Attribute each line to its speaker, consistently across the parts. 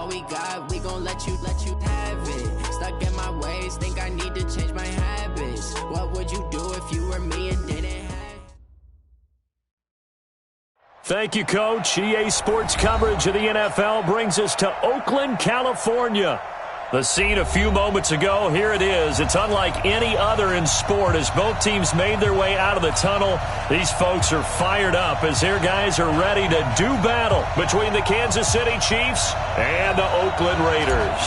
Speaker 1: all we got, we gon' let you have it. Stuck in my ways, think I need to change my habits. What would you do if you were me and didn't have?
Speaker 2: Thank you, Coach. EA Sports coverage of the NFL brings us to Oakland, California. The scene a few moments ago, here it is. It's unlike any other in sport as both teams made their way out of the tunnel. These folks are fired up as their guys are ready to do battle between the Kansas City Chiefs and the Oakland Raiders.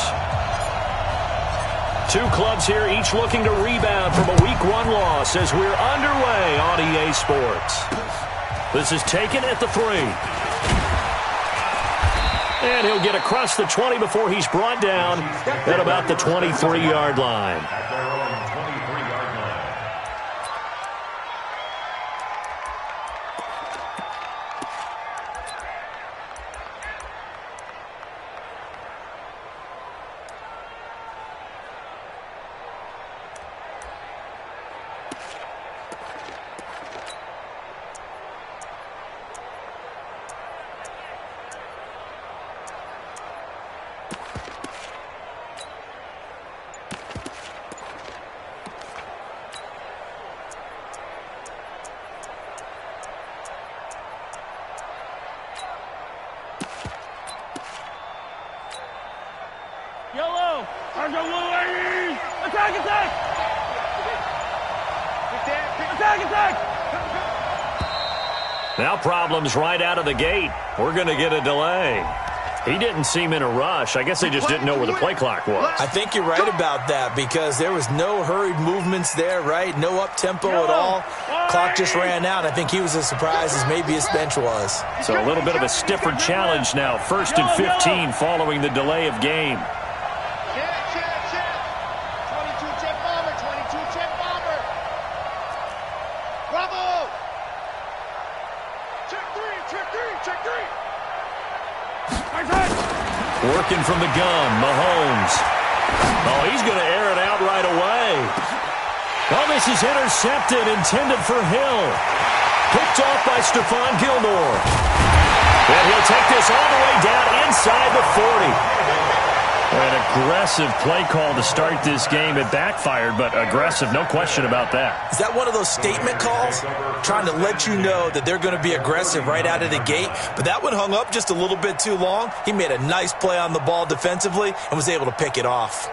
Speaker 2: Two clubs here, each looking to rebound from a Week 1 loss as we're underway on EA Sports. This is taken at the 3. And he'll get across the 20 before he's brought down at about the 23-yard line.
Speaker 3: Yellow! Attack, attack! Attack, attack!
Speaker 2: Now problems right out of the gate. We're going to get a delay. He didn't seem in a rush. I guess they just didn't know where the play clock was.
Speaker 4: I think you're right about that because there was no hurried movements there, right? No up-tempo at all. Clock just ran out. I think he was as surprised as maybe his bench was.
Speaker 2: So a little bit of a stiffer challenge now. 1st and 15 following the delay of game. Working from the gun, Mahomes. Oh, he's going to air it out right away. Well, this is intercepted, intended for Hill. Picked off by Stephon Gilmore. And he'll take this all the way down inside the 40. An aggressive play call to start this game. It backfired, but aggressive, no question about that.
Speaker 4: Is that one of those statement calls? Trying to let you know that they're going to be aggressive right out of the gate, but that one hung up just a little bit too long. He made a nice play on the ball defensively and was able to pick it off.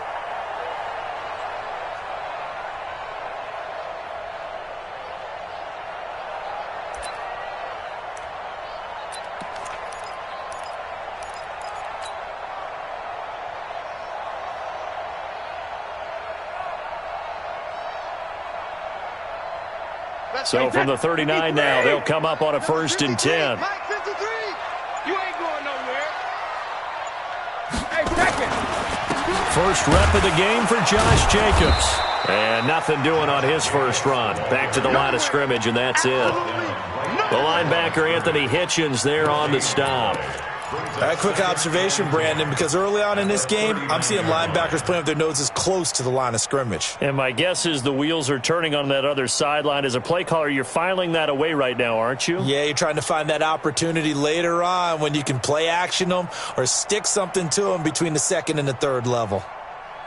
Speaker 2: So from the 39 now, they'll come up on a 1st and 10.
Speaker 3: Mike 53, you ain't going nowhere. Hey, second.
Speaker 2: First rep of the game for Josh Jacobs. And nothing doing on his first run. Back to the line of scrimmage, and that's it. The linebacker, Anthony Hitchens, there on the stop.
Speaker 4: A quick observation, Brandon, because early on in this game, I'm seeing linebackers playing with their noses close to the line of scrimmage.
Speaker 2: And my guess is the wheels are turning on that other sideline. As a play caller, you're filing that away right now, aren't you?
Speaker 4: Yeah, you're trying to find that opportunity later on when you can play action them or stick something to them between the 2nd and the 3rd level.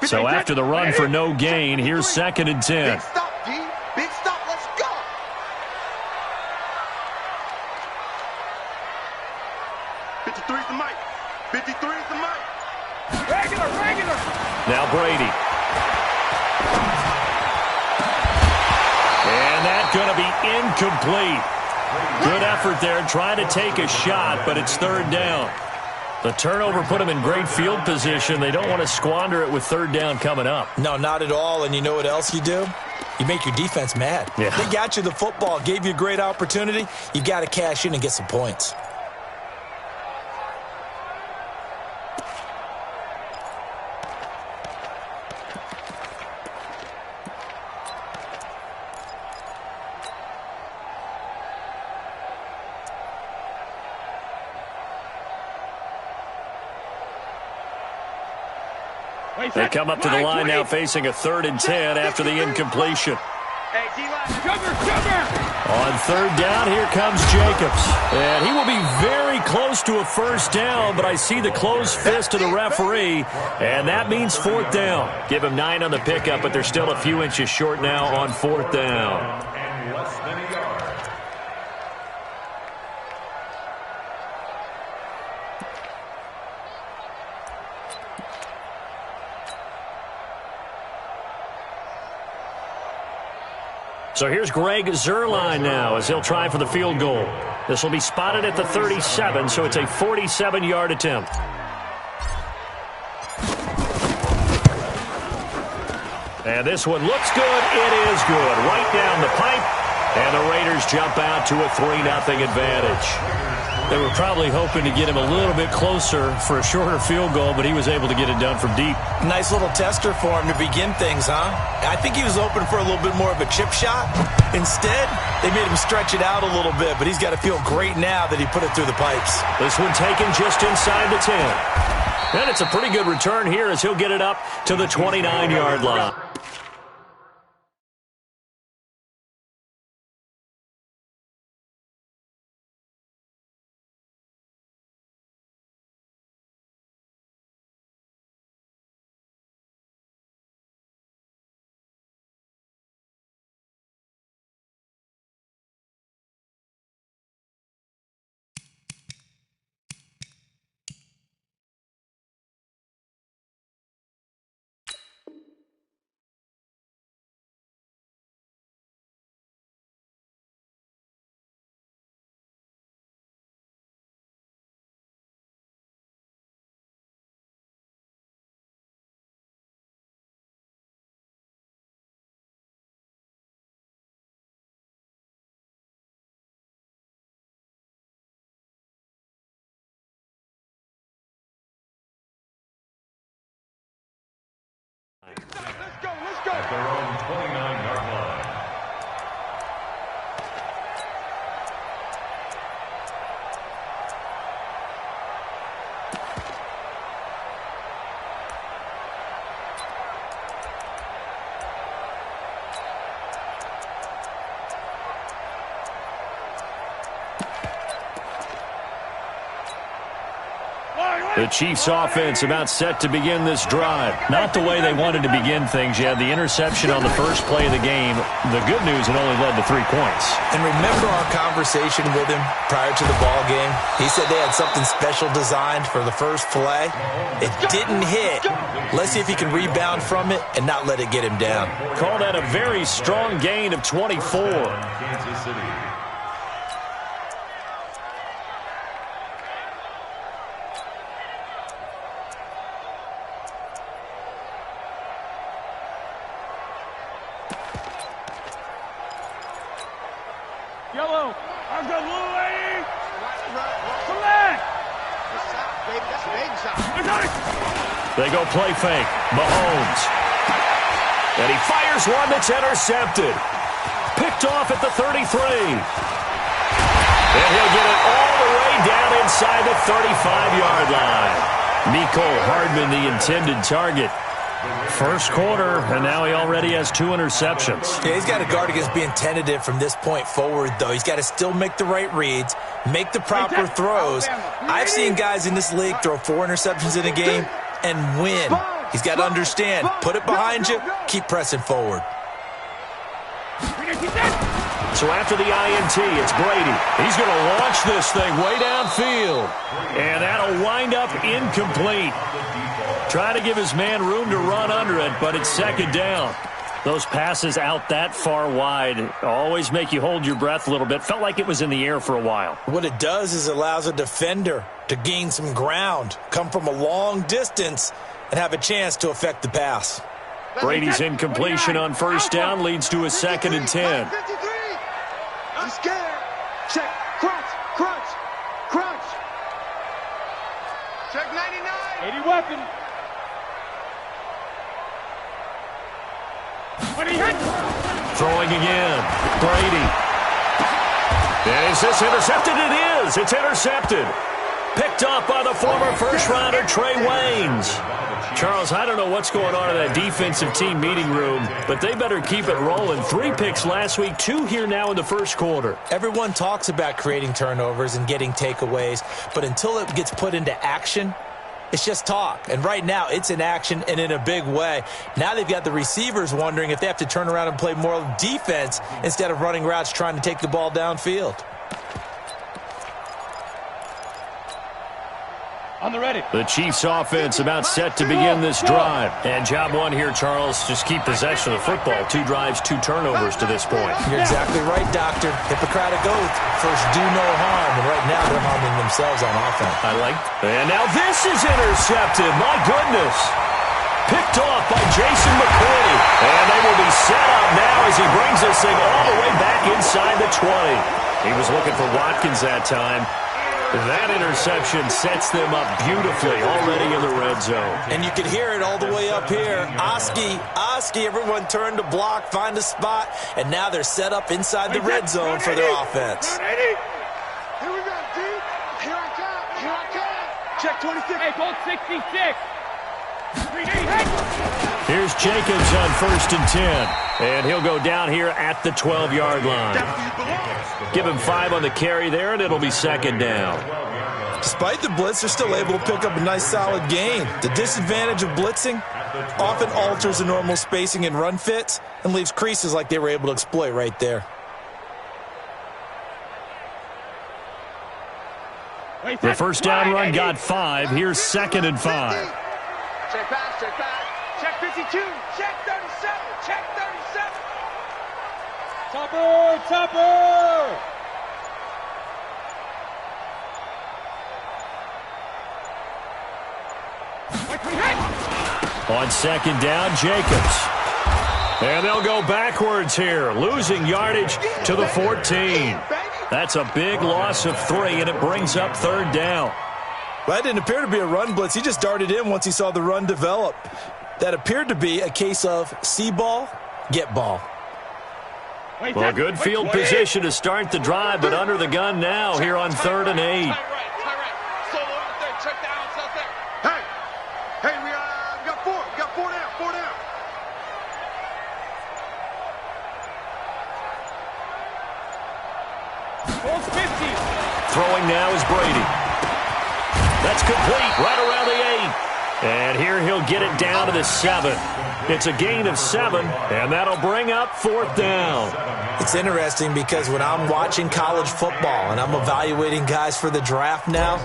Speaker 2: So after the run for no gain, here's 2nd and 10.
Speaker 3: Big stop, D. Big stop. Let's go. 53's the mic. 53's the mic. Regular.
Speaker 2: Now Brady. And that's going to be incomplete. Good effort there, trying to take a shot, but it's 3rd down. The turnover put them in great field position. They don't want to squander it with 3rd down coming up.
Speaker 4: No, not at all. And you know what else you do? You make your defense mad.
Speaker 2: Yeah.
Speaker 4: They got you the football, gave you a great opportunity. You got to cash in and get some points.
Speaker 2: They come up to the line now facing a 3rd and 10 after the incompletion.
Speaker 3: Hey, D-line, sugar!
Speaker 2: On third down, here comes Jacobs. And he will be very close to a first down, but I see the closed fist of the referee, and that means fourth down. Give him 9 on the pickup, but they're still a few inches short now on fourth down. So here's Greg Zuerlein now as he'll try for the field goal. This will be spotted at the 37, so it's a 47-yard attempt. And this one looks good. It is good. Right down the pipe, and the Raiders jump out to a 3-0 advantage. They were probably hoping to get him a little bit closer for a shorter field goal, but he was able to get it done from deep.
Speaker 4: Nice little tester for him to begin things, huh? I think he was hoping for a little bit more of a chip shot. Instead, they made him stretch it out a little bit, but he's got to feel great now that he put it through the pipes.
Speaker 2: This one taken just inside the 10. And it's a pretty good return here as he'll get it up to the 29-yard line.
Speaker 3: Let's go.
Speaker 5: At their own 29-yard line.
Speaker 2: The Chiefs offense about set to begin this drive. Not the way they wanted to begin things. You had the interception on the first play of the game. The good news, it only led to 3 points.
Speaker 4: And remember our conversation with him prior to the ball game? He said they had something special designed for the first play. It didn't hit. Let's see if he can rebound from it and not let it get him down.
Speaker 2: Call that a very strong gain of 24.
Speaker 5: Kansas City.
Speaker 3: Yellow. I've got little lady. Select. I got it.
Speaker 2: They go play fake. Mahomes. And he fires one that's intercepted. Picked off at the 33. And he'll get it all the way down inside the 35-yard line. Mecole Hardman, the intended target. First quarter, and now he already has 2 interceptions.
Speaker 4: Yeah, he's got to guard against being tentative from this point forward, though. He's got to still make the right reads, make the proper throws. I've seen guys in this league throw 4 interceptions in a game and win. He's got to understand, put it behind you, keep pressing forward.
Speaker 2: So after the INT, it's Brady. He's going to launch this thing way downfield. And that'll wind up incomplete. Trying to give his man room to run under it, but it's second down. Those passes out that far wide always make you hold your breath a little bit. Felt like it was in the air for a while.
Speaker 4: What it does is allows a defender to gain some ground, come from a long distance, and have a chance to affect the pass.
Speaker 2: Brady's incompletion on first down leads to a 2nd and 10.
Speaker 3: I'm scared. Check. Crunch. Check 99. 80 weapon.
Speaker 2: Throwing again. Brady. And is this intercepted? It is. It's intercepted. Picked off by the former first-rounder Trey Waynes. Charles, I don't know what's going on in that defensive team meeting room, but they better keep it rolling. 3 picks last week, 2 here now in the first quarter.
Speaker 4: Everyone talks about creating turnovers and getting takeaways, but until it gets put into action, it's just talk. And right now, it's in action and in a big way. Now they've got the receivers wondering if they have to turn around and play more defense instead of running routes trying to take the ball downfield.
Speaker 3: On the ready.
Speaker 2: The Chiefs offense about set to begin this drive. And job one here, Charles, just keep possession of the football. 2 drives, 2 turnovers to this point.
Speaker 4: You're exactly right, Doctor. Hippocratic oath. First, do no harm. And right now, they're harming themselves on offense.
Speaker 2: I like. And now this is intercepted. My goodness. Picked off by Jason McCourty. And they will be set up now as he brings this thing all the way back inside the 20. He was looking for Watkins that time. That interception sets them up beautifully already in the red zone.
Speaker 4: And you can hear it all the way up here. Oski, everyone turn to block, find a spot, and now they're set up inside the red zone for their offense.
Speaker 3: Here we go, D. Here I come. Check 26. Hey, goal 66.
Speaker 2: Here's Jacobs on 1st and 10. And he'll go down here at the 12-yard line. Give him 5 on the carry there, and it'll be 2nd down.
Speaker 4: Despite the blitz, they're still able to pick up a nice, solid gain. The disadvantage of blitzing often alters the normal spacing and run fits and leaves creases like they were able to exploit right there.
Speaker 2: The first down run got 5. Here's 2nd and 5.
Speaker 3: Check pass, check pass. Check 52, check 37, check 37. Topper!
Speaker 2: On 2nd down, Jacobs. And they'll go backwards here, losing yardage to the 14. That's a big loss of 3, and it brings up 3rd down.
Speaker 4: Well, that didn't appear to be a run blitz. He just darted in once he saw the run develop. That appeared to be a case of see ball, get ball.
Speaker 2: Well, good field position to start the drive, but under the gun now here on 3rd and 8.
Speaker 3: Solo out there, check the outs out there. Hey, we got 4. We got 4 down. Goal 50.
Speaker 2: Throwing now is Brady. That's complete right around the 8. And here he'll get it down to the 7. It's a gain of 7, and that'll bring up 4th down.
Speaker 4: It's interesting because when I'm watching college football and I'm evaluating guys for the draft now,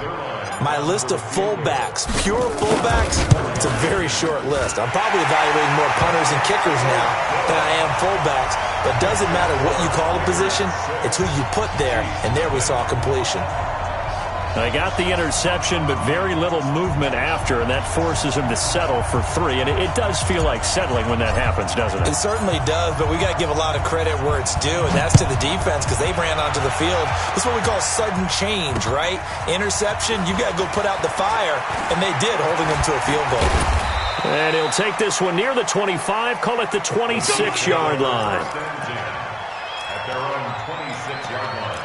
Speaker 4: my list of fullbacks, pure fullbacks, it's a very short list. I'm probably evaluating more punters and kickers now than I am fullbacks, but it doesn't matter what you call a position, it's who you put there, and there we saw completion.
Speaker 2: They got the interception, but very little movement after, and that forces him to settle for 3. And it does feel like settling when that happens, doesn't it?
Speaker 4: It certainly does, but we got to give a lot of credit where it's due, and that's to the defense because they ran onto the field. This is what we call sudden change, right? Interception, you got to go put out the fire, and they did, holding them to a field goal.
Speaker 2: And he'll take this one near the 25, call it the 26-yard line.
Speaker 5: At their own 26-yard line.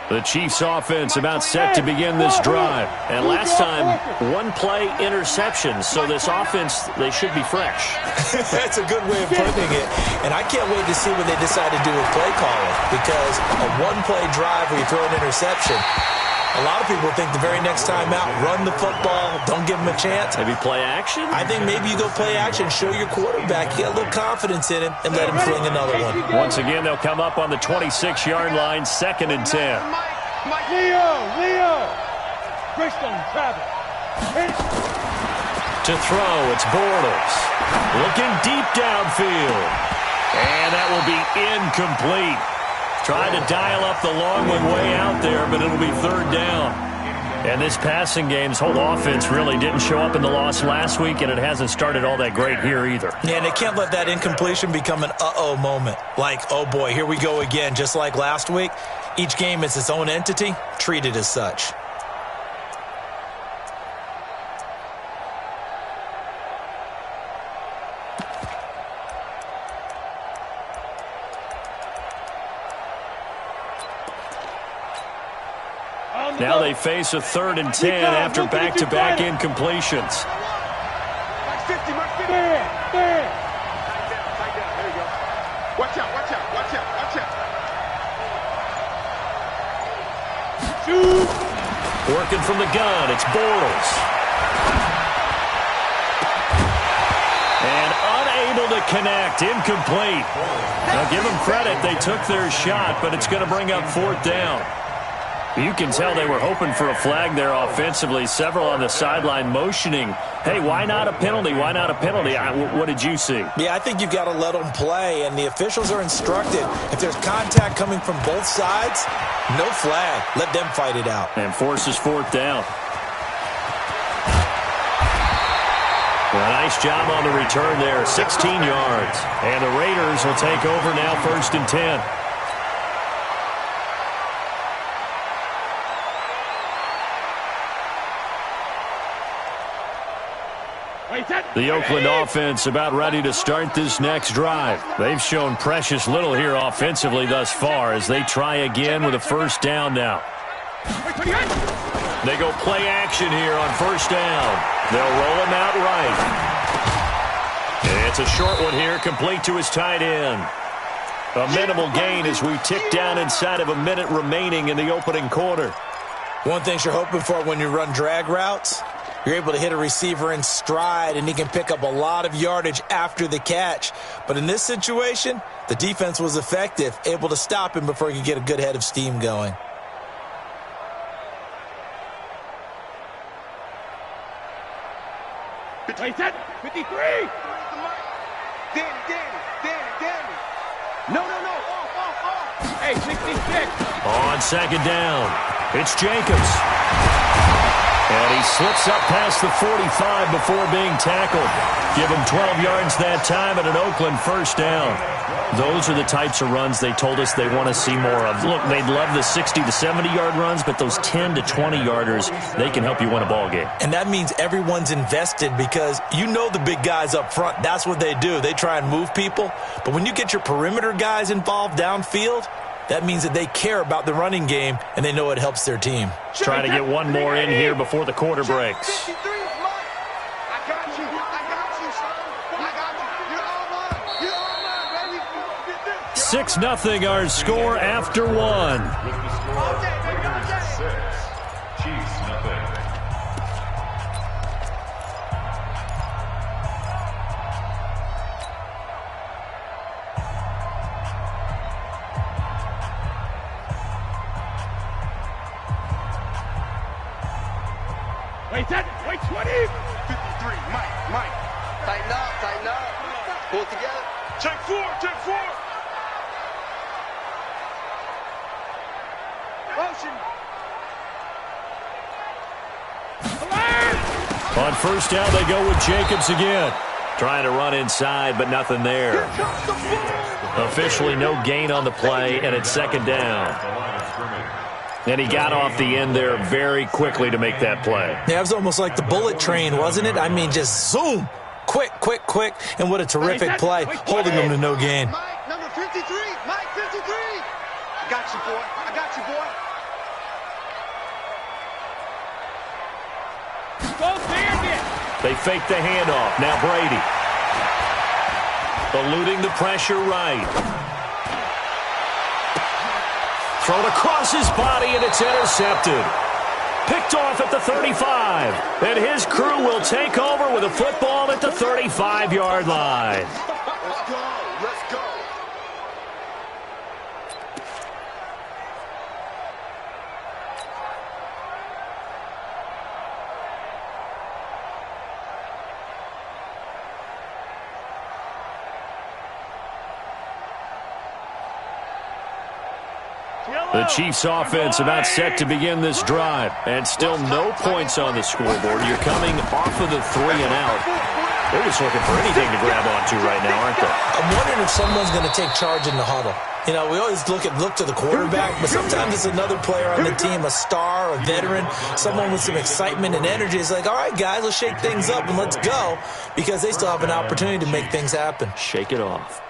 Speaker 2: The Chiefs offense about set to begin this drive. And last time, 1-play interception. So this offense, they should be fresh.
Speaker 4: That's a good way of putting it. And I can't wait to see what they decide to do with play calling. Because a 1-play drive where you throw an interception, a lot of people think the very next time out, run the football, don't give them a chance.
Speaker 2: Maybe play action?
Speaker 4: I think maybe you go play action, show your quarterback, get a little confidence in him, and let him fling another one.
Speaker 2: Once again, they'll come up on the 26-yard line, 2nd and 10.
Speaker 3: Mike. Leo. Greystone, Travis.
Speaker 2: To throw, it's Bortles. Looking deep downfield. And that will be incomplete. Tried to dial up the long one way out there, but it'll be 3rd down. And this passing game, this whole offense really didn't show up in the loss last week, and it hasn't started all that great here either.
Speaker 4: Yeah, and they can't let that incompletion become an uh-oh moment. Like, oh boy, here we go again, just like last week. Each game is its own entity, treated as such.
Speaker 2: Now they face a 3rd and 10 after back-to-back incompletions.
Speaker 3: Mark 50, Mark 50. There. Tight down. There you go. Watch out.
Speaker 2: Shoot. Working from the gun, it's Bortles. And unable to connect, incomplete. Now give them credit, they took their shot, but it's going to bring up 4th down. You can tell they were hoping for a flag there offensively. Several on the sideline motioning, hey, why not a penalty? Why not a penalty? What did you see?
Speaker 4: Yeah, I think you've got to let them play, and the officials are instructed. If there's contact coming from both sides, no flag. Let them fight it out.
Speaker 2: And forces 4th down. Well, nice job on the return there, 16 yards. And the Raiders will take over now, 1st and 10. The Oakland offense about ready to start this next drive. They've shown precious little here offensively thus far as they try again with a 1st down now. They go play action here on 1st down. They'll roll him out right. And it's a short one here, complete to his tight end. A minimal gain as we tick down inside of a minute remaining in the opening quarter.
Speaker 4: One thing you're hoping for when you run drag routes, you're able to hit a receiver in stride, and he can pick up a lot of yardage after the catch. But in this situation, the defense was effective, able to stop him before he could get a good head of steam going.
Speaker 3: Play set, 53. Danny. No. Off. Hey, 66.
Speaker 2: On 2nd down, it's Jacobs. And he slips up past the 45 before being tackled. Give him 12 yards that time and an Oakland 1st down. Those are the types of runs they told us they want to see more of. Look, they'd love the 60 to 70-yard runs, but those 10 to 20-yarders, they can help you win a ball game. And
Speaker 4: that means everyone's invested because you know the big guys up front. That's what they do. They try and move people. But when you get your perimeter guys involved downfield, that means that they care about the running game, and they know it helps their team.
Speaker 2: Trying to get one more in here before the quarter breaks. 6-0 our score after one.
Speaker 5: Chiefs nothing.
Speaker 3: Wait 20. 53, Mike. Tighten up. Pull it together. Take four. Motion.
Speaker 2: On 1st down, they go with Jacobs again. Trying to run inside, but nothing there. Officially no gain on the play, and it's 2nd down. And he got off the end there very quickly to make that play.
Speaker 4: Yeah, it was almost like the bullet train, wasn't it? I mean, just zoom. Quick. And what a terrific play, holding them to no gain.
Speaker 3: Mike, number 53. Mike, 53. I got you, boy.
Speaker 2: They fake the handoff. Now Brady. Eluding the pressure right. Thrown across his body, and it's intercepted. Picked off at the 35. And his crew will take over with a football at the 35-yard line.
Speaker 3: Let's go.
Speaker 2: The Chiefs offense about set to begin this drive. And still no points on the scoreboard. You're coming off of the 3 and out. They're just looking for anything to grab onto right now, aren't they?
Speaker 4: I'm wondering if someone's going to take charge in the huddle. You know, we always look to the quarterback, but sometimes it's another player on the team, a star, a veteran, someone with some excitement and energy. It's like, all right, guys, let's shake things up and let's go, because they still have an opportunity to make things happen.
Speaker 2: Shake it off.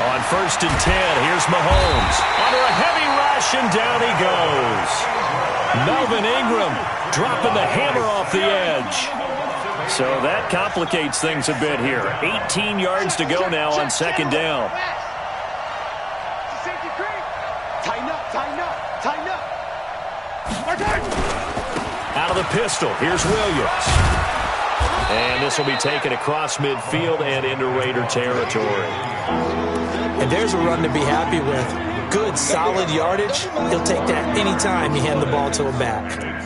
Speaker 2: On 1st and 10, here's Mahomes. Under a heavy rush, and down he goes. Melvin Ingram dropping the hammer off the edge. So that complicates things a bit here. 18 yards to go now on 2nd down.
Speaker 3: Tighten up, tighten up, tighten up.
Speaker 2: Out of the pistol, here's Williams. And this will be taken across midfield and into Raider territory.
Speaker 4: And there's a run to be happy with. Good, solid yardage. He'll take that anytime you hand the ball to him back.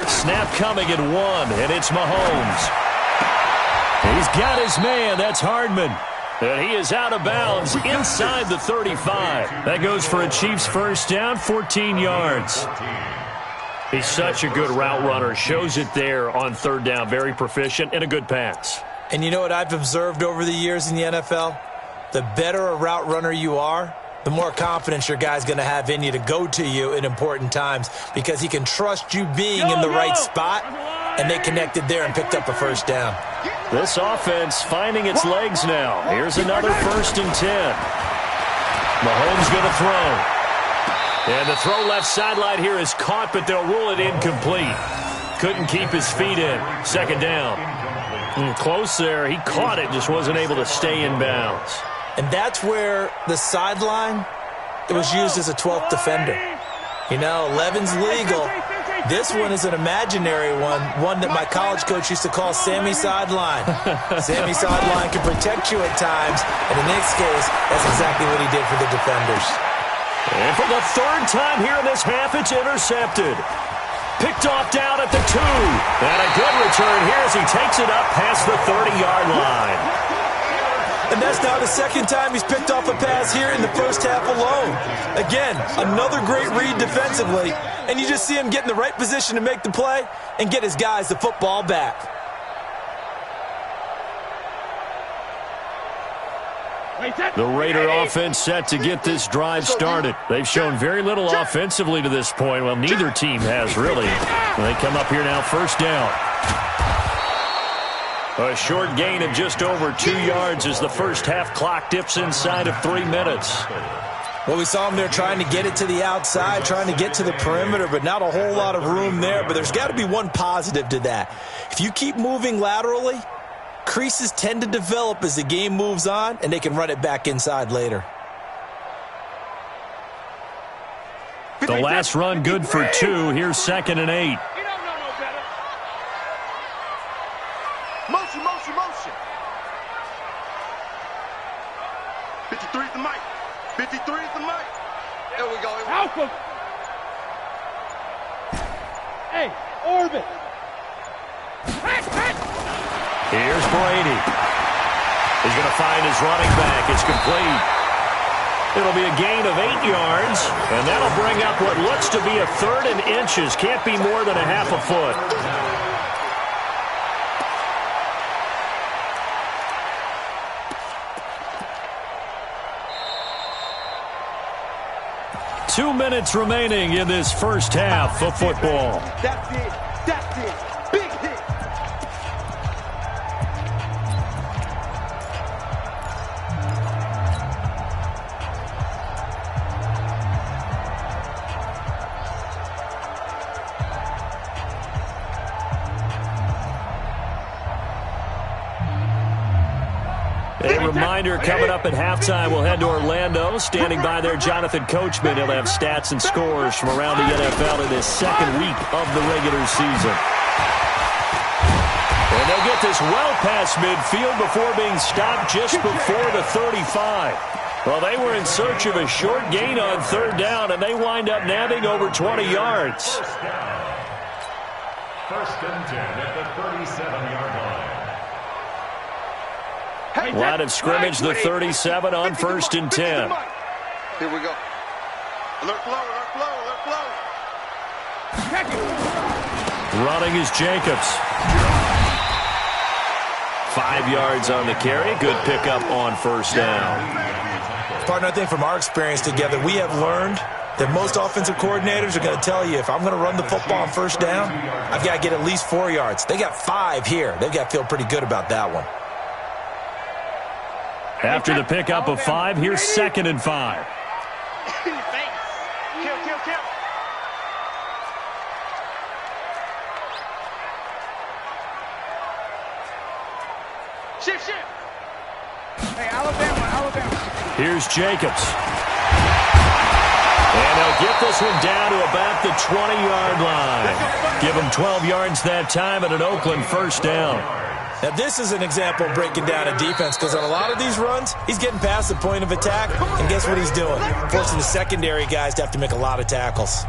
Speaker 2: Snap coming at 1, and it's Mahomes. He's got his man. That's Hardman. And he is out of bounds inside the 35. That goes for a Chiefs first down, 14 yards. He's such a good route runner. Shows it there on 3rd down. Very proficient and a good pass.
Speaker 4: And you know what I've observed over the years in the NFL? The better a route runner you are, the more confidence your guy's going to have in you to go to you in important times, because he can trust you being in the right spot, and they connected there and picked up a first down.
Speaker 2: This offense finding its legs now. Here's another 1st and 10. Mahomes going to throw. And the throw left sideline here is caught, but they'll rule it incomplete. Couldn't keep his feet in. 2nd down. Close there. He caught it, just wasn't able to stay in bounds.
Speaker 4: And that's where the sideline, it was used as a 12th defender. You know, 11's legal. This one is an imaginary one that my college coach used to call Sammy Sideline. Sammy Sideline can protect you at times, and in this case, that's exactly what he did for the defenders.
Speaker 2: And for the 3rd time here in this half, it's intercepted. Picked off down at the 2. And a good return here as he takes it up past the 30-yard line.
Speaker 4: And that's now the 2nd time he's picked off a pass here in the first half alone. Again, another great read defensively, and you just see him get in the right position to make the play and get his guys the football back.
Speaker 2: The Raider offense set to get this drive started. They've shown very little offensively to this point. Well, neither team has really. They come up here now, 1st down. A short gain of just over 2 yards as the first half clock dips inside of 3 minutes.
Speaker 4: Well, we saw him there trying to get it to the outside, trying to get to the perimeter, but not a whole lot of room there. But there's got to be one positive to that. If you keep moving laterally, creases tend to develop as the game moves on, and they can run it back inside later.
Speaker 2: The last run good for 2. Here's 2nd and 8.
Speaker 3: Motion, motion, motion. 53 is the mic. 53 is the mic. There we go.
Speaker 6: Alpha. Hey, orbit.
Speaker 2: Here's Brady. He's going to find his running back. It's complete. It'll be a gain of 8 yards, and that'll bring up what looks to be a 3rd and inches. Can't be more than a half a foot. Two minutes remaining in this first half of football.
Speaker 3: That's it. That's it. Big hit.
Speaker 2: A reminder coming up at halftime, we'll head to Orlando. Standing by there, Jonathan Coachman. He'll have stats and scores from around the NFL in this second week of the regular season. And they'll get this well past midfield before being stopped just before the 35. Well, they were in search of a short gain on third down, and they wind up nabbing over 20 yards.
Speaker 5: First and 10 at the 37-yard line.
Speaker 2: Line of scrimmage, the 37 on first and 10.
Speaker 3: Here we go. Alert flow, alert flow, alert flow.
Speaker 2: Running is Jacobs. 5 yards on the carry. Good pickup on first down.
Speaker 4: Partner, I think from our experience together, we have learned that most offensive coordinators are going to tell you, if I'm going to run the football on first down, I've got to get at least 4 yards. They got 5 here. They've got to feel pretty good about that one.
Speaker 2: After the pickup of 5, here's second and 5.
Speaker 3: Kill, kill, kill. Shift, shift. Hey, Alabama.
Speaker 2: Here's Jacobs. And they'll get this one down to about the 20-yard line. Give them 12 yards that time and an Oakland first down.
Speaker 4: Now, this is an example of breaking down a defense, because on a lot of these runs, he's getting past the point of attack, and guess what he's doing? Forcing the secondary guys to have to make a lot of tackles.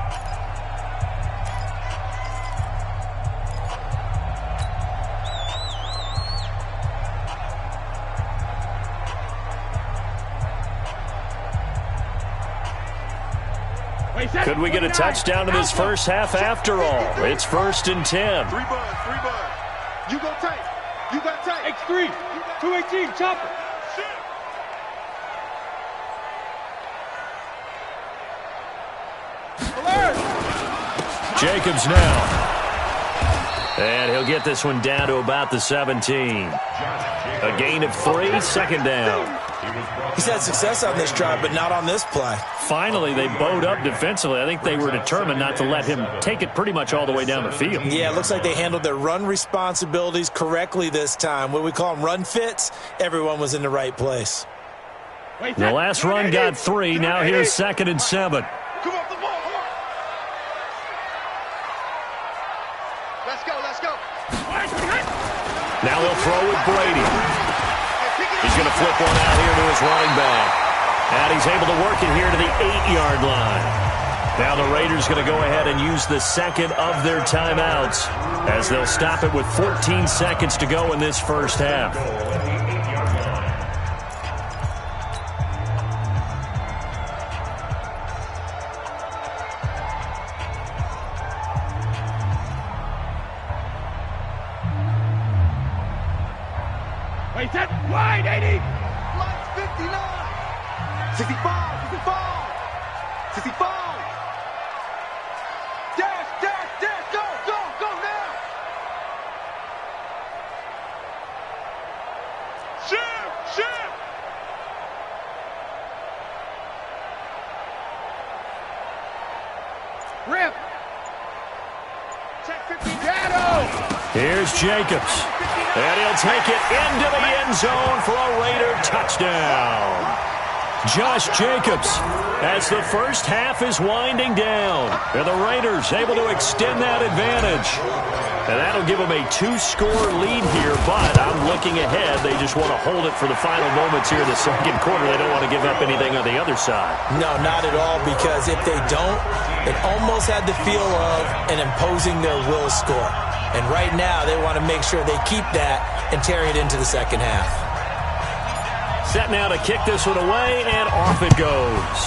Speaker 2: Could we get a touchdown in this first half after all? It's first and 10.
Speaker 3: 3 buds. You go take. You got take.
Speaker 6: X3, 218, chopper.
Speaker 3: Alert.
Speaker 2: Jacobs now. And he'll get this one down to about the 17. A gain of 3, second down.
Speaker 4: He's had success on this drive, but not on this play.
Speaker 2: Finally, they bowed up defensively. I think they were determined not to let him take it pretty much all the way down the field.
Speaker 4: Yeah, it looks like they handled their run responsibilities correctly this time. What we call them run fits, everyone was in the right place.
Speaker 2: The last run got 3. Now here's second and 7.
Speaker 3: Come off the ball. Let's go.
Speaker 2: Now they'll throw with Brady. He's going to flip one out here to his running back. And he's able to work it here to the 8-yard line. Now the Raiders going to go ahead and use the second of their timeouts as they'll stop it with 14 seconds to go in this first half.
Speaker 6: Wait, that wide, 80.
Speaker 3: Lights 59. 65. Dash, go now. Shift.
Speaker 6: Rip.
Speaker 3: Check 50.
Speaker 2: Here's Jacobs. And he'll take it into the end zone for a Raider touchdown. Josh Jacobs, as the first half is winding down, and the Raiders able to extend that advantage. And that'll give them a 2-score lead here, but I'm looking ahead. They just want to hold it for the final moments here in the second quarter. They don't want to give up anything on the other side.
Speaker 4: No, not at all, because if they don't, it almost had the feel of an imposing their will score. And right now, they want to make sure they keep that and carry it into the second half.
Speaker 2: Set now to kick this one away, and off it goes.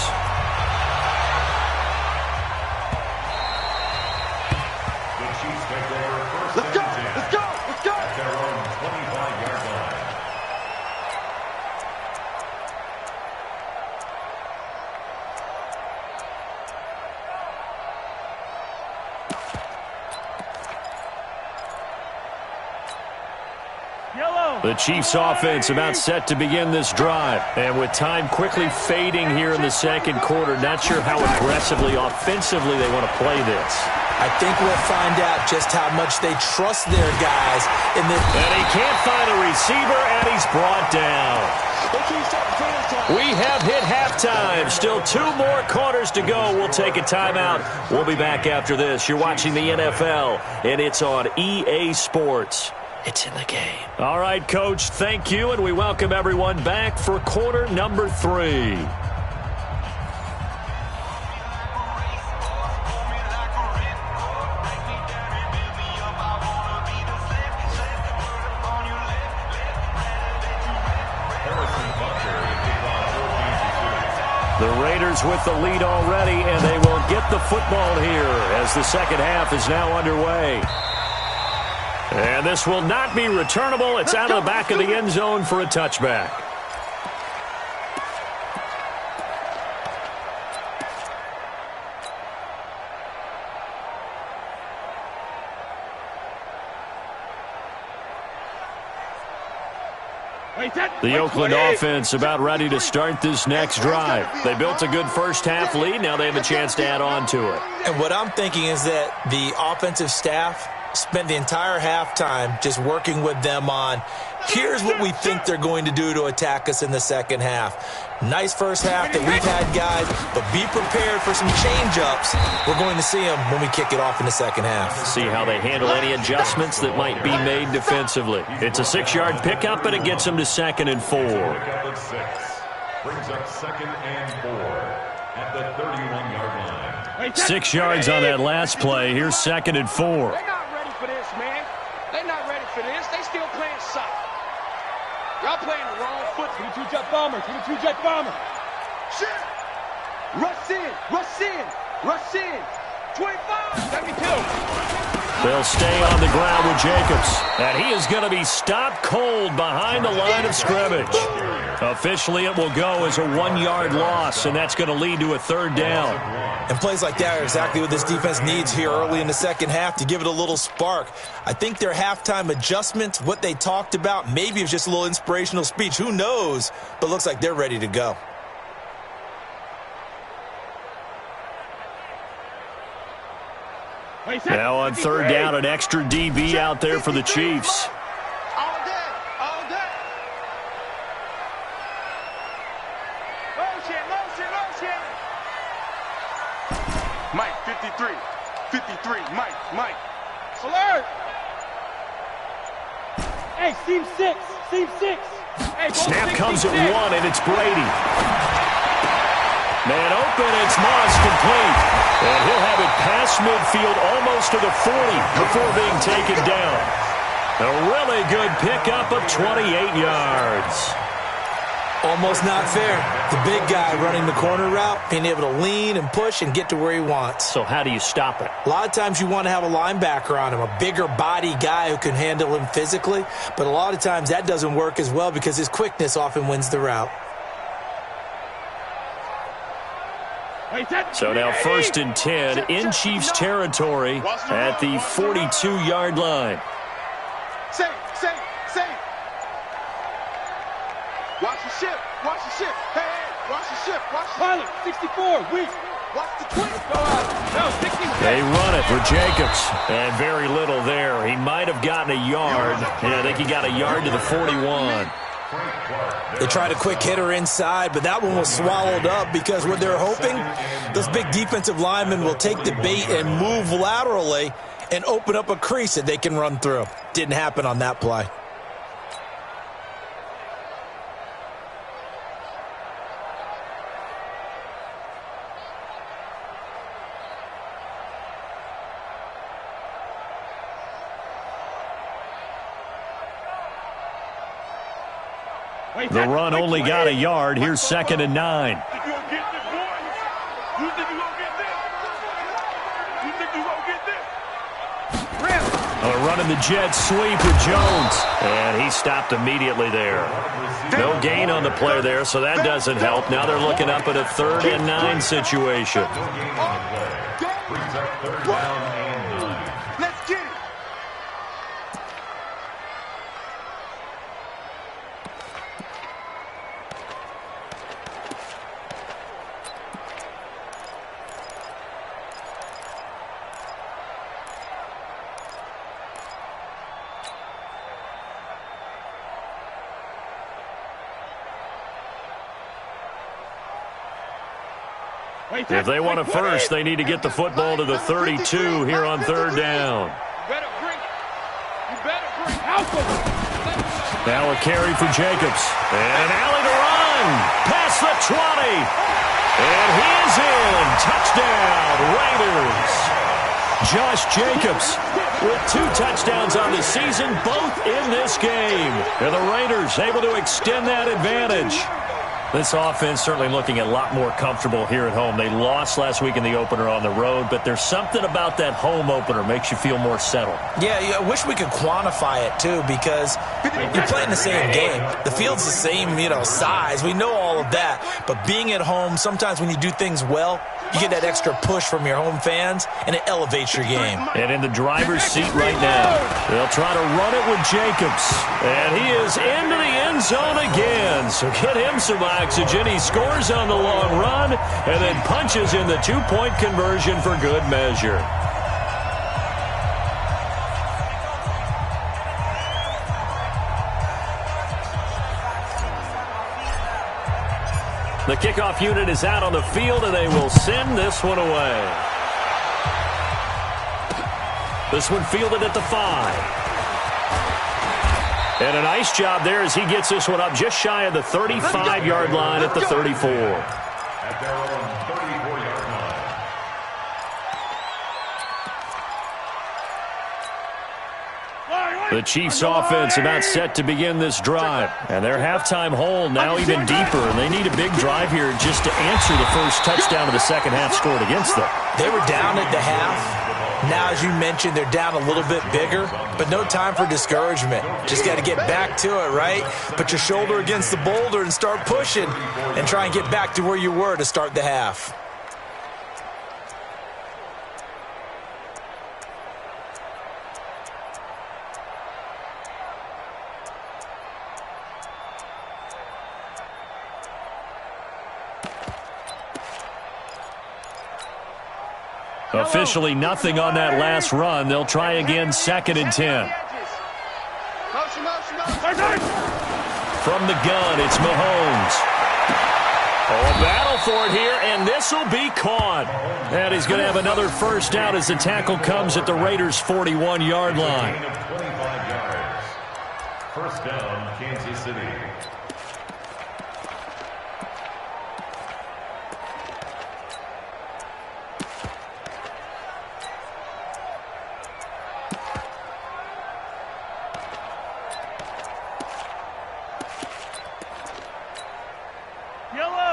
Speaker 5: The Chiefs take over first
Speaker 3: Let's go.
Speaker 5: and 10 at their own 25-yard line.
Speaker 6: Yellow.
Speaker 2: The Chiefs offense about set to begin this drive. And with time quickly fading here in the second quarter, not sure how aggressively, offensively they want to play this.
Speaker 4: I think we'll find out just how much they trust their guys in this.
Speaker 2: And he can't find a receiver, and he's brought down. We have hit halftime. Still 2 more quarters to go. We'll take a timeout. We'll be back after this. You're watching the NFL, and it's on EA Sports. It's in the game. All right, Coach, thank you, and we welcome everyone back for quarter number 3. The Raiders with the lead already, and they will get the football here as the second half is now underway. And this will not be returnable. It's out of the back of the end zone for a touchback. The Oakland offense about ready to start this next drive. They built a good first-half lead. Now they have a chance to add on to it.
Speaker 4: And what I'm thinking is that the offensive staff spent the entire halftime just working with them on, here's what we think they're going to do to attack us in the second half. Nice first half that we've had, guys, but be prepared for some change-ups. We're going to see them when we kick it off in the second half.
Speaker 2: See how they handle any adjustments that might be made defensively. It's a 6-yard pickup, and it gets them to 2nd and 4.
Speaker 5: Brings up 2nd and 4 at the 31-yard line.
Speaker 2: 6 yards on that last play. Here's 2nd and 4.
Speaker 6: They're not ready for this, man. They're not ready for this. They still playing soft. Y'all playing the wrong foot. 22-jet bomber. 22-jet bomber. Shit. Rush in. Rush in. Rush in. 25. 72.
Speaker 2: They'll stay on the ground with Jacobs. And he is going to be stopped cold behind the line of scrimmage. Officially, it will go as a 1-yard loss, and that's going to lead to a 3rd down.
Speaker 4: And plays like that are exactly what this defense needs here early in the second half to give it a little spark. I think their halftime adjustments, what they talked about, maybe it was just a little inspirational speech. Who knows? But it looks like they're ready to go.
Speaker 2: Now on 3rd down, an extra DB out there for the Chiefs.
Speaker 3: All day. All day. Motion, motion, motion. Mike, 53. 53. Mike.
Speaker 6: Alert. Hey, seam 6. Seam 6. Hey,
Speaker 2: Snap comes at 1, and it's Brady. Man open, it's Moss complete. And he'll have it past midfield almost to the 40 before being taken down. A really good pickup of 28 yards.
Speaker 4: Almost not fair. The big guy running the corner route, being able to lean and push and get to where he wants.
Speaker 2: So how do you stop it?
Speaker 4: A lot of times you want to have a linebacker on him, a bigger body guy who can handle him physically. But a lot of times that doesn't work as well because his quickness often wins the route.
Speaker 2: So now 1st and 10 in Chiefs territory at the 42-yard line.
Speaker 3: Say. Watch the ship. Hey, watch the ship.
Speaker 6: Pilot, 64, weak.
Speaker 3: Watch the twin.
Speaker 6: Go out. No, 60.
Speaker 2: They run it for Jacobs. And very little there. He might have gotten a yard. Yeah, I think he got a yard to the 41.
Speaker 4: They tried a quick hitter inside, but that one was swallowed up because what they're hoping, those big defensive linemen will take the bait and move laterally and open up a crease that they can run through. Didn't happen on that play.
Speaker 2: The run only got a yard. Here's 2nd and 9. Running the jet sweep with Jones. And he stopped immediately there. No gain on the play there, so that doesn't help. Now they're looking up at a 3rd and 9 situation.
Speaker 3: Let's get it.
Speaker 2: If they want a first, they need to get the football to the 32 here on third down. Now a carry for Jacobs. And an alley to run. Past the 20. And he is in. Touchdown, Raiders. Josh Jacobs with 2 touchdowns on the season, both in this game. And the Raiders able to extend that advantage. This offense certainly looking a lot more comfortable here at home. They lost last week in the opener on the road, but there's something about that home opener makes you feel more settled.
Speaker 4: Yeah, I wish we could quantify it, too, because you're playing the same game. The field's the same, size. We know all of that. But being at home, sometimes when you do things well, you get that extra push from your home fans, and it elevates your game.
Speaker 2: And in the driver's seat right now, they'll try to run it with Jacobs. And he is into the end zone again. So get him some oxygen. He scores on the long run and then punches in the 2-point conversion for good measure. The kickoff unit is out on the field, and they will send this one away. This one fielded at the 5. And a nice job there as he gets this one up just shy of the 35-yard line at the 34.
Speaker 5: At their own 34-yard line.
Speaker 2: The Chiefs offense about set to begin this drive. And their halftime hole now even deeper. And they need a big drive here just to answer the first touchdown of the second half scored against them.
Speaker 4: They were down at the half. Now, as you mentioned, they're down a little bit bigger, but no time for discouragement. Just got to get back to it, right? Put your shoulder against the boulder and start pushing and try and get back to where you were to start the half.
Speaker 2: Officially nothing on that last run. They'll try again, 2nd and 10. From the gun, it's Mahomes. Oh, a battle for it here, and this will be caught. And he's going to have another first down as the tackle comes at the Raiders' 41-yard line.
Speaker 5: 25 yards. First down, Kansas City.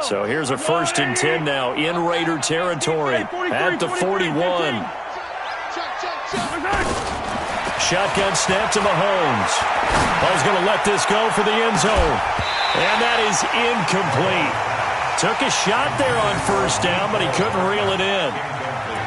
Speaker 2: So here's a 1st and 10 now in Raider territory at the 41. Shotgun snap to Mahomes. Ball's going to let this go for the end zone. And that is incomplete. Took a shot there on first down, but he couldn't reel it in.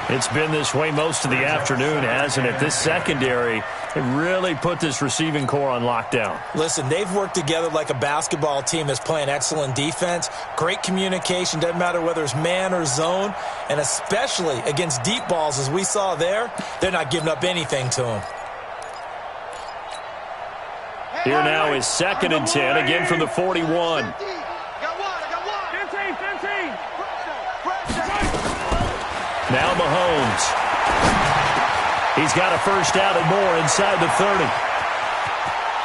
Speaker 2: It's been this way most of the afternoon, hasn't it? This secondary, it really put this receiving core on lockdown.
Speaker 4: Listen, they've worked together like a basketball team that's playing excellent defense. Great communication, doesn't matter whether it's man or zone. And especially against deep balls, as we saw there, they're not giving up anything to them.
Speaker 2: Here now is 2nd and 10, again from the 41. Now Mahomes. He's got a first down and more inside the 30.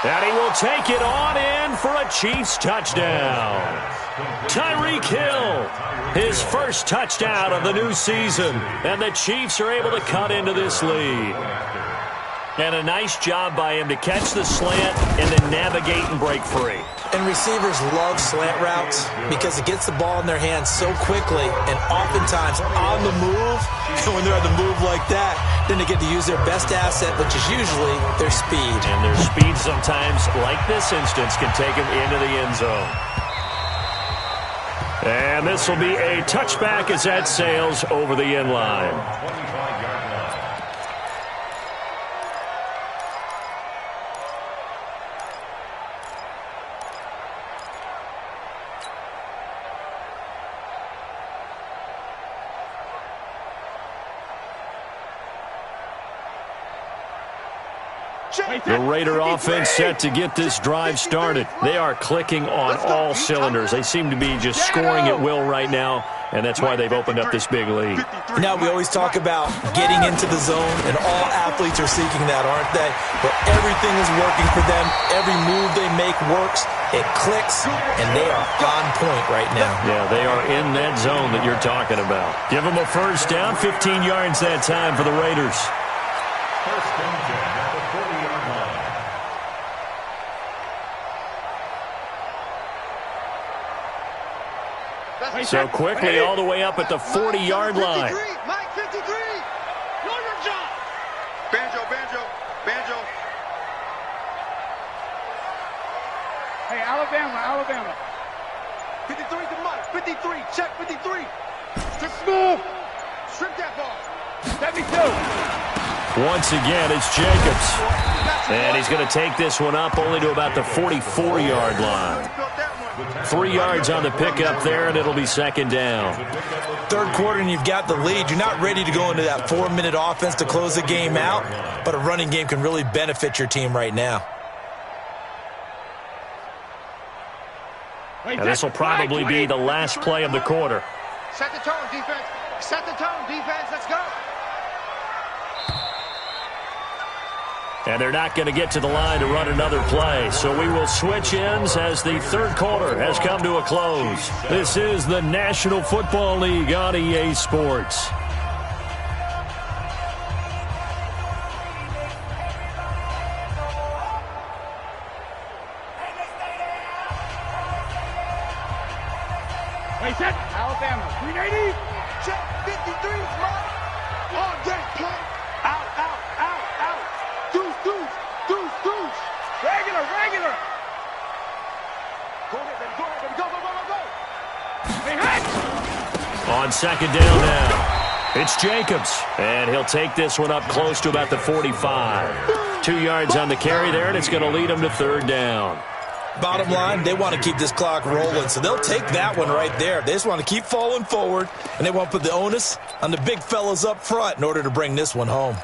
Speaker 2: And he will take it on in for a Chiefs touchdown. Tyreek Hill, his first touchdown of the new season. And the Chiefs are able to cut into this lead. And a nice job by him to catch the slant and then navigate and break free.
Speaker 4: And receivers love slant routes because it gets the ball in their hands so quickly and oftentimes on the move. And when they're on the move like that, then they get to use their best asset, which is usually their speed.
Speaker 2: And their speed sometimes, like this instance, can take them into the end zone. And this will be a touchback as that sails over the end line.
Speaker 5: 25-yard line.
Speaker 2: The Raider offense set to get this drive started. They are clicking on all cylinders. They seem to be just scoring at will right now, and that's why they've opened up this big lead.
Speaker 4: Now, we always talk about getting into the zone, and all athletes are seeking that, aren't they? But everything is working for them. Every move they make works. It clicks, and they are on point right now.
Speaker 2: Yeah, they are in that zone that you're talking about. Give them a first down, 15 yards that time for the Raiders.
Speaker 5: First and 10 at the 40-yard line.
Speaker 2: So quickly all the way up at the 40-yard line.
Speaker 3: Mike 53. Your job. Banjo.
Speaker 6: Hey, Alabama.
Speaker 3: 53 to Mike. 53. Check 53. Just move. Strip that ball.
Speaker 6: 72.
Speaker 2: Once again, it's Jacobs. And he's going to take this one up only to about the 44-yard line. 3 yards on the pickup there, and it'll be second down.
Speaker 4: Third quarter, and you've got the lead. You're not ready to go into that 4-minute offense to close the game out, but a running game can really benefit your team right now.
Speaker 2: And this will probably be the last play of the quarter.
Speaker 3: Set the tone, defense. Set the tone, defense. Let's go.
Speaker 2: And they're not going to get to the line to run another play. So we will switch ends as the third quarter has come to a close. This is the National Football League on EA Sports.
Speaker 6: Wait, set. Alabama. 380.
Speaker 3: Check 53. Smart. On deck, play. Out. Deuce.
Speaker 6: Regular.
Speaker 3: Go ahead, baby. Go.
Speaker 6: Hey, hit.
Speaker 2: On second down now, it's Jacobs. And he'll take this one up close to about the 45. 2 yards on the carry there, and it's going to lead him to third down.
Speaker 4: Bottom line, they want to keep this clock rolling, so they'll take that one right there. They just want to keep falling forward, and they want to put the onus on the big fellas up front in order to bring this one home.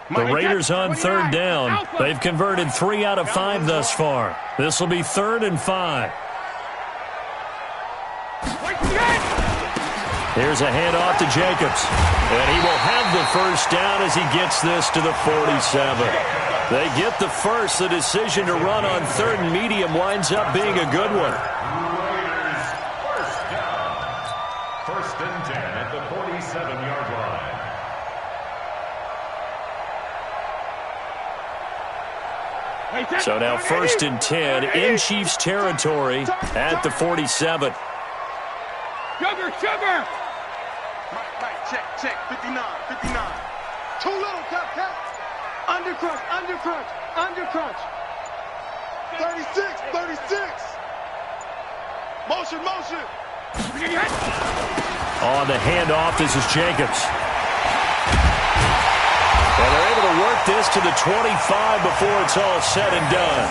Speaker 2: The Raiders on third down. They've converted 3 out of 5 thus far. This will be 3rd and 5. Here's a handoff to Jacobs. And he will have the first down as he gets this to the 47. They get the first. The decision to run on 3rd and medium winds up being a good one.
Speaker 5: Raiders first down. 1st and 10 at the 47-yard line.
Speaker 2: So now 1st and 10 in Chiefs territory at the 47.
Speaker 6: Sugar.
Speaker 3: Mike, check. 59. Too little, cut. Undercrunch. 36. Motion.
Speaker 2: On the handoff, this is Jacobs. And they're able to work this to the 25 before it's all said and done.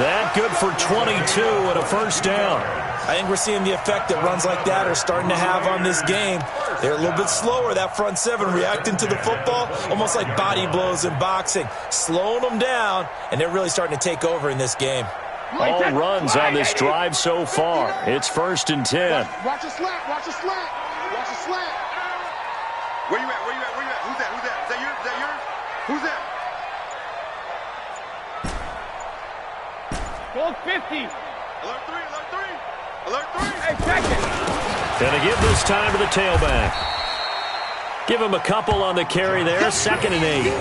Speaker 2: That good for 22 and a first down.
Speaker 4: I think we're seeing the effect that runs like that are starting to have on this game. They're a little bit slower, that front seven, reacting to the football, almost like body blows in boxing, slowing them down, and they're really starting to take over in this game.
Speaker 2: All runs on this drive so far. It's 1st and 10.
Speaker 3: Watch a slant. Where you at? Who's that? Is that yours? Who's that?
Speaker 6: Goal 50.
Speaker 3: Alert 3.
Speaker 6: Hey, check it.
Speaker 2: Gonna give this time to the tailback. Give him a couple on the carry there. 2nd and 8.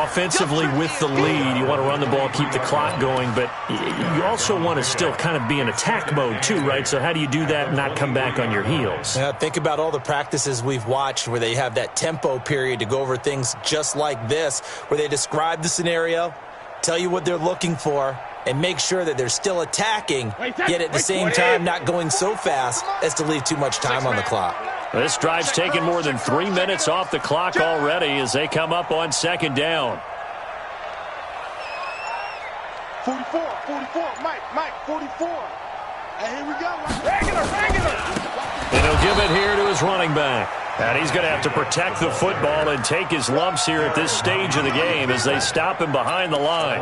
Speaker 2: Offensively with the lead, you want to run the ball, keep the clock going, but you also want to still kind of be in attack mode too, right? So how do you do that and not come back on your heels?
Speaker 4: Yeah, think about all the practices we've watched where they have that tempo period to go over things just like this, where they describe the scenario, tell you what they're looking for, and make sure that they're still attacking, yet at the same time not going so fast as to leave too much time on the clock.
Speaker 2: This drive's taken more than 3 minutes off the clock already as they come up on 2nd down.
Speaker 3: 44, Mike, 44. And here we go. Regular.
Speaker 2: And he'll give it here to his running back. And he's going to have to protect the football and take his lumps here at this stage of the game as they stop him behind the line.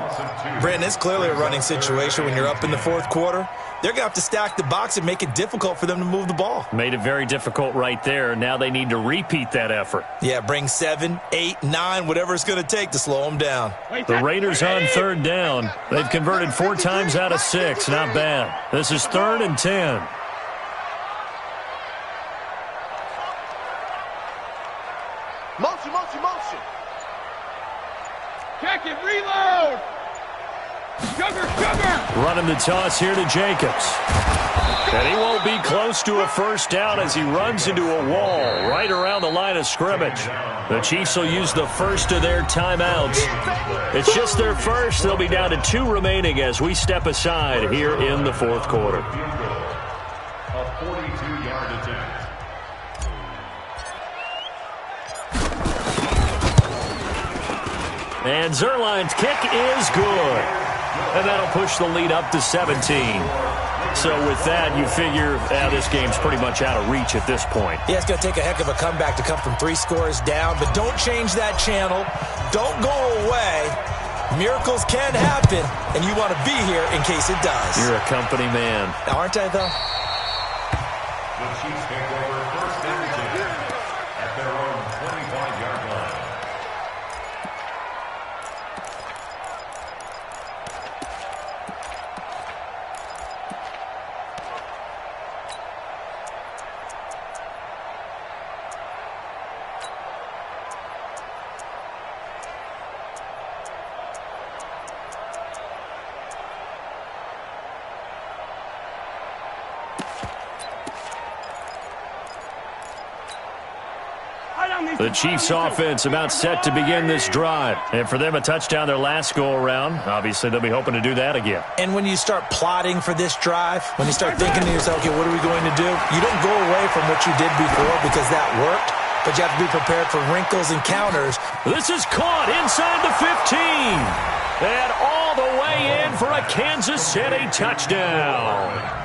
Speaker 4: Brandon, it's clearly a running situation when you're up in the fourth quarter. They're going to have to stack the box and make it difficult for them to move the ball.
Speaker 2: Made it very difficult right there. Now they need to repeat that effort.
Speaker 4: Yeah, bring 7, 8, 9, whatever it's going to take to slow them down.
Speaker 2: The Raiders on third down. They've converted 4 times out of 6. Not bad. This is 3rd and 10.
Speaker 3: Motion.
Speaker 6: Check it, reload. Sugar.
Speaker 2: Running the toss here to Jacobs. And he won't be close to a first down as he runs into a wall right around the line of scrimmage. The Chiefs will use the first of their timeouts. It's just their first. They'll be down to 2 remaining as we step aside here in the fourth quarter.
Speaker 5: A 42-yard attempt.
Speaker 2: And Zerline's kick is good. And that'll push the lead up to 17. So with that, you figure this game's pretty much out of reach at this point.
Speaker 4: Yeah, it's going to take a heck of a comeback to come from 3 scores down, but don't change that channel. Don't go away. Miracles can happen, and you want to be here in case it does.
Speaker 2: You're a company man.
Speaker 4: Aren't I, though?
Speaker 5: The Chiefs take over 1st and 10 at their own 25-yard line.
Speaker 2: The Chiefs offense about set to begin this drive. And for them, a touchdown their last go-around. Obviously, they'll be hoping to do that again.
Speaker 4: And when you start plotting for this drive, when you start thinking to yourself, okay, what are we going to do? You don't go away from what you did before because that worked, but you have to be prepared for wrinkles and counters.
Speaker 2: This is caught inside the 15. And all the way in for a Kansas City touchdown.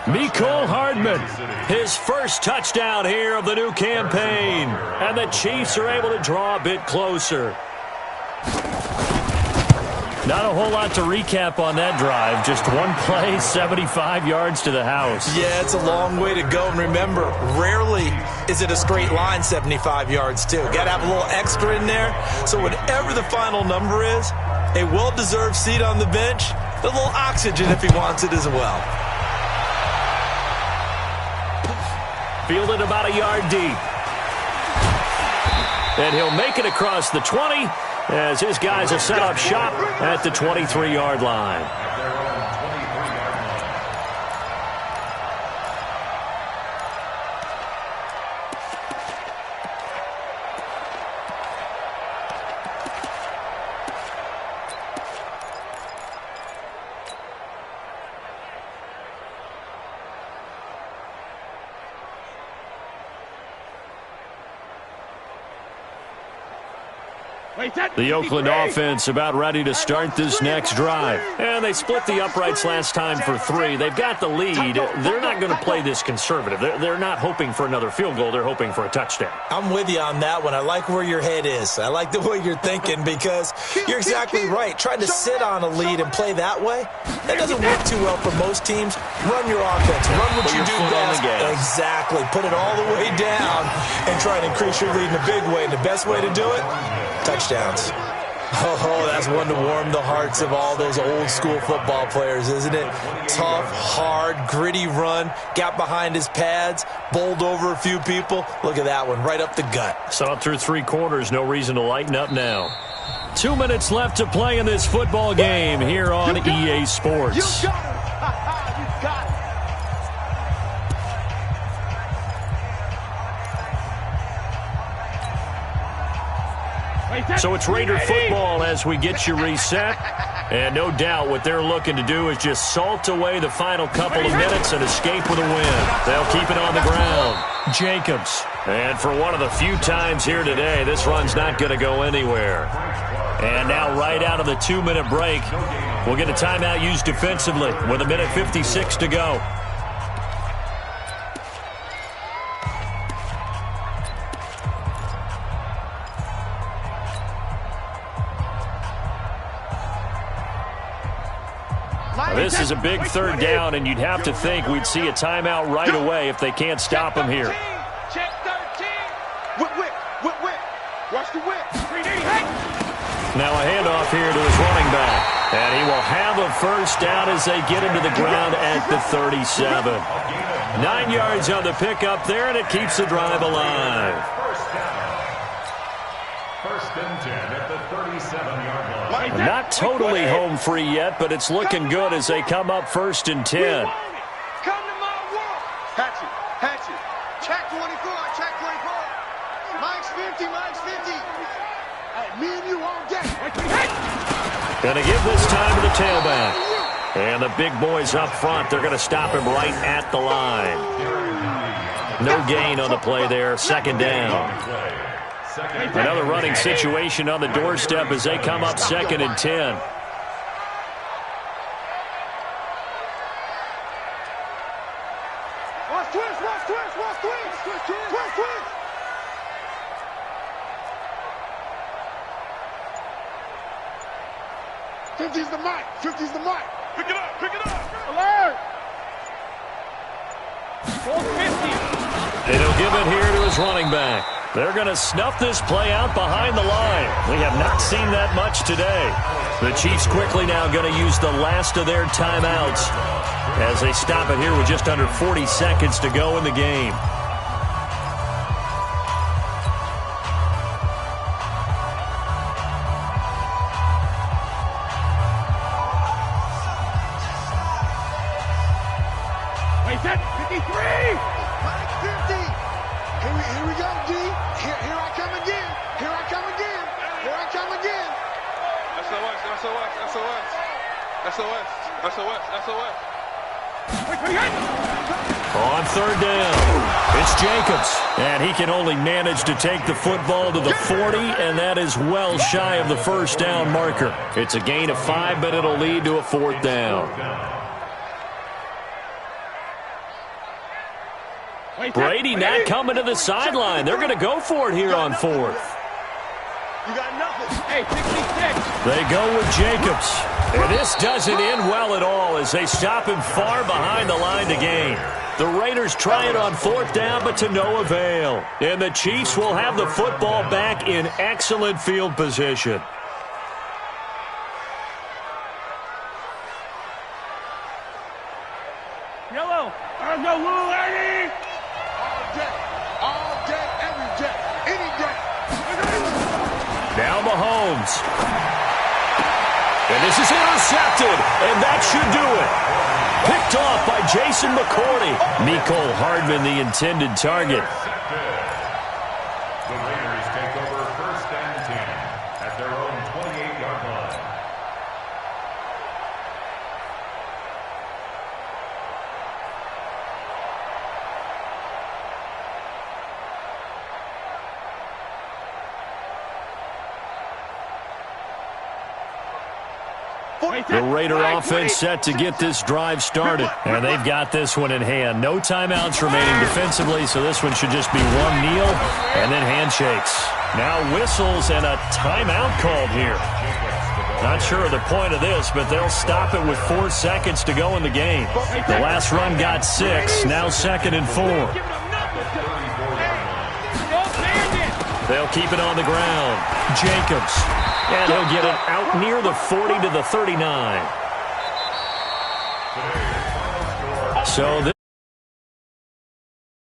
Speaker 2: Mecole Hardman, his first touchdown here of the new campaign. And the Chiefs are able to draw a bit closer. Not a whole lot to recap on that drive. Just one play, 75 yards to the house.
Speaker 4: Yeah, it's a long way to go. And remember, rarely is it a straight line 75 yards, too. Got to have a little extra in there. So whatever the final number is, a well-deserved seat on the bench, a little oxygen if he wants it as well.
Speaker 2: Fielded about a yard deep. And he'll make it across the 20 as his guys will set up shop at the 23-yard line. The Oakland offense about ready to start this next drive. And they split the uprights last time for 3. They've got the lead. They're not going to play this conservative. They're not hoping for another field goal. They're hoping for a touchdown.
Speaker 4: I'm with you on that one. I like where your head is. I like the way you're thinking because you're exactly right. Trying to sit on a lead and play that way, that doesn't work too well for most teams. Run your offense. Run what you do best. Exactly. Put it all the way down and try and increase your lead in a big way. And the best way to do it, touchdowns. Oh, that's one to warm the hearts of all those old school football players, isn't it? Tough, hard, gritty run, got behind his pads, bowled over a few people. Look at that one, right up the gut.
Speaker 2: Saw it through 3 quarters, no reason to lighten up now. 2 minutes left to play in this football game here on EA Sports.
Speaker 3: You got it. You got it.
Speaker 2: So it's Raider football as we get you reset. And no doubt what they're looking to do is just salt away the final couple of minutes and escape with a win. They'll keep it on the ground. Jacobs. And for one of the few times here today, this run's not going to go anywhere. And now right out of the 2-minute break, We'll get a timeout used defensively with 1:56 to go. This is a big third down, and you'd have to think we'd see a timeout right away if they can't stop him here.
Speaker 6: Check 13. Whip. Watch the whip.
Speaker 2: Now a handoff here to his running back. And he will have a first down as they get him to the ground at the 37. 9 yards on the pickup there, and it keeps the drive alive.
Speaker 5: First and 10 at the 37-yard line.
Speaker 2: Not totally home free yet, but it's looking good as they come up first and 10.
Speaker 6: Come to my world. Hatchet. Check 24. Mike's 50. Hey, me and you all day.
Speaker 2: Gonna give this time to the tailback. And the big boys up front, they're gonna stop him right at the line. No gain on the play there, second down. Another running situation on the doorstep as they come up second and 10.
Speaker 6: Watch twist. 50's the mic. Pick it up. Alert.
Speaker 2: 450. And he'll give it here to his running back. They're going to snuff this play out behind the line. We have not seen that much today. The Chiefs quickly now going to use the last of their timeouts as they stop it here with just under 40 seconds to go in the game.
Speaker 6: Wait, that 53. Mike 50. Here we go, D. Here I come again. SOS.
Speaker 2: On third down, it's Jacobs. And he can only manage to take the football to the 40, and that is well shy of the first down marker. It's a gain of 5, but it'll lead to a fourth down. Brady not coming to the sideline. They're going to go for it here on fourth.
Speaker 6: You got nothing. Hey, 66.
Speaker 2: They go with Jacobs. And this doesn't end well at all as they stop him far behind the line to gain. The Raiders try it on fourth down, but to no avail. And the Chiefs will have the football back in excellent field position.
Speaker 6: Yellow. There's no rule, Eddie. All day, every day, any day.
Speaker 2: Now Mahomes. And this is intercepted, and that should do it. Picked off by Jason McCourty. Mecole Hardman, the intended target.
Speaker 5: The Raiders take over first and 10 at their own 28-yard line.
Speaker 2: The Raider offense set to get this drive started. And they've got this one in hand. No timeouts remaining defensively, so this one should just be one kneel and then handshakes. Now whistles and a timeout called here. Not sure of the point of this, but they'll stop it with 4 seconds to go in the game. The last run got 6, now second and 4. They'll keep it on the ground. Jacobs. And he'll get it out near the 40 to the 39. So this